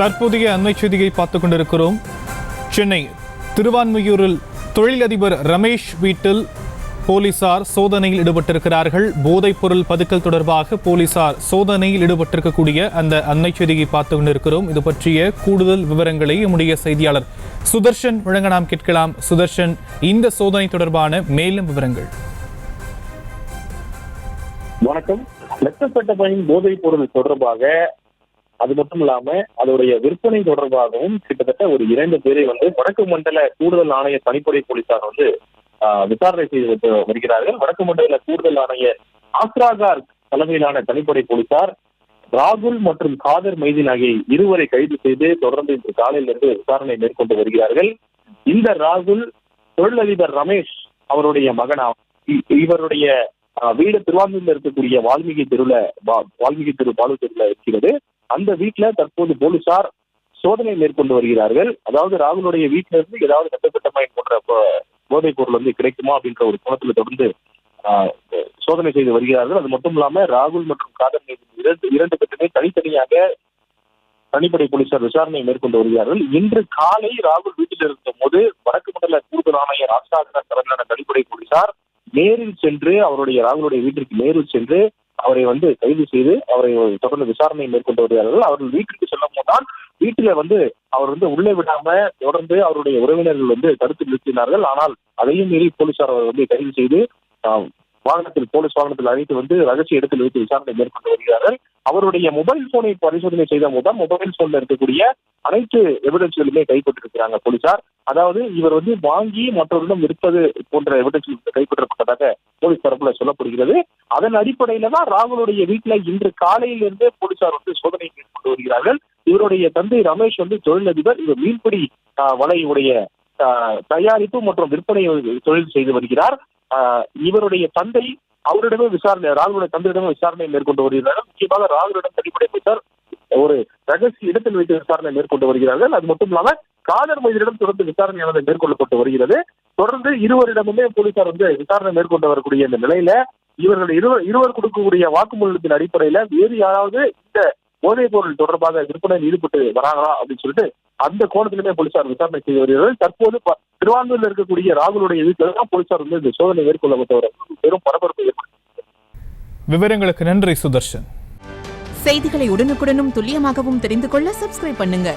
தற்போதைய அண்மை செய்தியை பார்த்துக் கொண்டிருக்கிறோம். சென்னை திருவான்மியூரில் தொழிலதிபர் ரமேஷ் வீட்டில் போலீசார் சோதனையில் ஈடுபட்டிருக்கிறார்கள். போதைப் பொருள் பதுக்கல் தொடர்பாக போலீசார் சோதனையில் ஈடுபட்டிருக்கக்கூடிய அந்த அண்மை செய்தியை பார்த்துக் கொண்டிருக்கிறோம். இது பற்றிய கூடுதல் விவரங்களை நம்முடைய செய்தியாளர் சுதர்ஷன் வழங்க நாம் கேட்கலாம். சுதர்ஷன், இந்த சோதனை தொடர்பான மேலும் விவரங்கள். வணக்கம். லட்சப்பட்டமையின் போதைப் பொருள் தொடர்பாக, அது மட்டும் இல்லாம அதோடைய விற்பனை தொடர்பாகவும் கிட்டத்தட்ட ஒரு 2 பேரை வடக்கு மண்டல கூடுதல் ஆணைய தனிப்படை போலீசார் விசாரணை செய்து வருகிறார்கள். வடக்கு மண்டல கூடுதல் ஆணையர் ஆஸ்ராகார் தலைமையிலான தனிப்படை போலீசார் ராகுல் மற்றும் காதர் மைதீன் ஆகிய இருவரை கைது செய்து தொடர்ந்து இன்று காலையிலிருந்து விசாரணை மேற்கொண்டு வருகிறார்கள். இந்த ராகுல் தொழிலதிபர் ரமேஷ் அவருடைய மகனாகும். இவருடைய வீடு திருவான்மையூர்ல இருக்கக்கூடிய வால்மீகி தெரு பாலு தெருல இருக்கிறது. அந்த வீட்டுல தற்போது போலீசார் சோதனை மேற்கொண்டு வருகிறார்கள். அதாவது ராகுலுடைய வீட்டில இருந்து ஏதாவது கட்டப்பட்டமாயின் போன்ற போதைப் பொருள் கிடைக்குமா அப்படின்ற ஒரு கோணத்துல தொடர்ந்து சோதனை செய்து வருகிறார்கள். அது மட்டும் இல்லாம ராகுல் மற்றும் காதர் இரண்டு பேருமே தனித்தனியாக தனிப்படை போலீசார் விசாரணை மேற்கொண்டு வருகிறார்கள். இன்று காலை ராகுல் வீட்டில் இருந்த போது வடக்கு மண்டல கூடுதல் ஆணையர் ஆஸ்ராகார் தலைமையிலான தனிப்படை போலீசார் நேரில் சென்று ராகுலுடைய வீட்டிற்கு நேரில் சென்று அவரை கைது செய்து அவரை தொடர்ந்து விசாரணை மேற்கொண்டு வருகிறார்கள். அவர்கள் வீட்டிற்கு செல்லும் போதுதான் வீட்டில அவர் உள்ளே விடாம தொடர்ந்து அவருடைய உறவினர்கள் தடுத்து நிறுத்தினார்கள். ஆனால் அதையும் மீறி போலீசார் அவர் கைது செய்து போலீஸ் வாகனத்தில் அழைத்து ரகசிய இடத்தில் வைத்து விசாரணை மேற்கொண்டு வருகிறார்கள். அவருடைய மொபைல் போனை பரிசோதனை செய்த போதுதான் மொபைல் போன்ல இருக்கக்கூடிய அனைத்து எவிடன்ஸ்களுமே கைப்பற்றிருக்கிறாங்க போலீசார். அதாவது இவர் வாங்கி மற்றவரிடம் விற்பது போன்ற எவிடன்ஸ் கைப்பற்றப்பட்டதாக போலீஸ் தரப்புல சொல்லப்படுகிறது. அதன் அடிப்படையில தான் ராகுலுடைய வீட்டுல இன்று காலையிலிருந்து போலீசார் சோதனை மேற்கொண்டு வருகிறார்கள். இவருடைய தந்தை ரமேஷ் தொழிலதிபர். இவர் மீன்பிடி வலையுடைய தயாரிப்பு மற்றும் விற்பனை தொழில் செய்து வருகிறார். இவருடைய தந்தை அவரிடமே ராகுலுடைய தந்தையிடமே விசாரணை மேற்கொண்டு வருகிறார்கள். முக்கியமாக ராகுலிடம் தனிப்படை போலீசார் ஒரு ரகசிய இடத்தில் வைத்து விசாரணை மேற்கொண்டு வருகிறார்கள். அது மட்டும் இல்லாம காதர் மைதீனிடம் தொடர்ந்து விசாரணை மேற்கொள்ளப்பட்டு வருகிறது. தொடர்ந்து இருவரிடமுமே போலீசார் விசாரணை மேற்கொண்டு வரக்கூடிய இந்த நிலையில இவர்கள் இருவர் கொடுக்கக்கூடிய வாக்குமூலத்தின் அடிப்படையில வேறு யாராவது இந்த போதைப் பொருள் தொடர்பாக விற்பனையில் ஈடுபட்டு வராங்களா அப்படின்னு சொல்லிட்டு அந்த கோணத்திலுமே போலீசார் விசாரணை செய்து வருகிறார்கள். தற்போது திருவான்மையூர்ல இருக்கக்கூடிய ராகுலுடைய வீட்டில் தான் போலீசார் இந்த சோதனை மேற்கொள்ளப்பட்டவர் பெரும் பரபரப்பு ஏற்படுத்தி. விவரங்களுக்கு நன்றி சுதர்ஷன். செய்திகளை உடனுக்குடனும் துல்லியமாகவும் தெரிந்து கொள்ள சப்ஸ்கிரைப் பண்ணுங்க.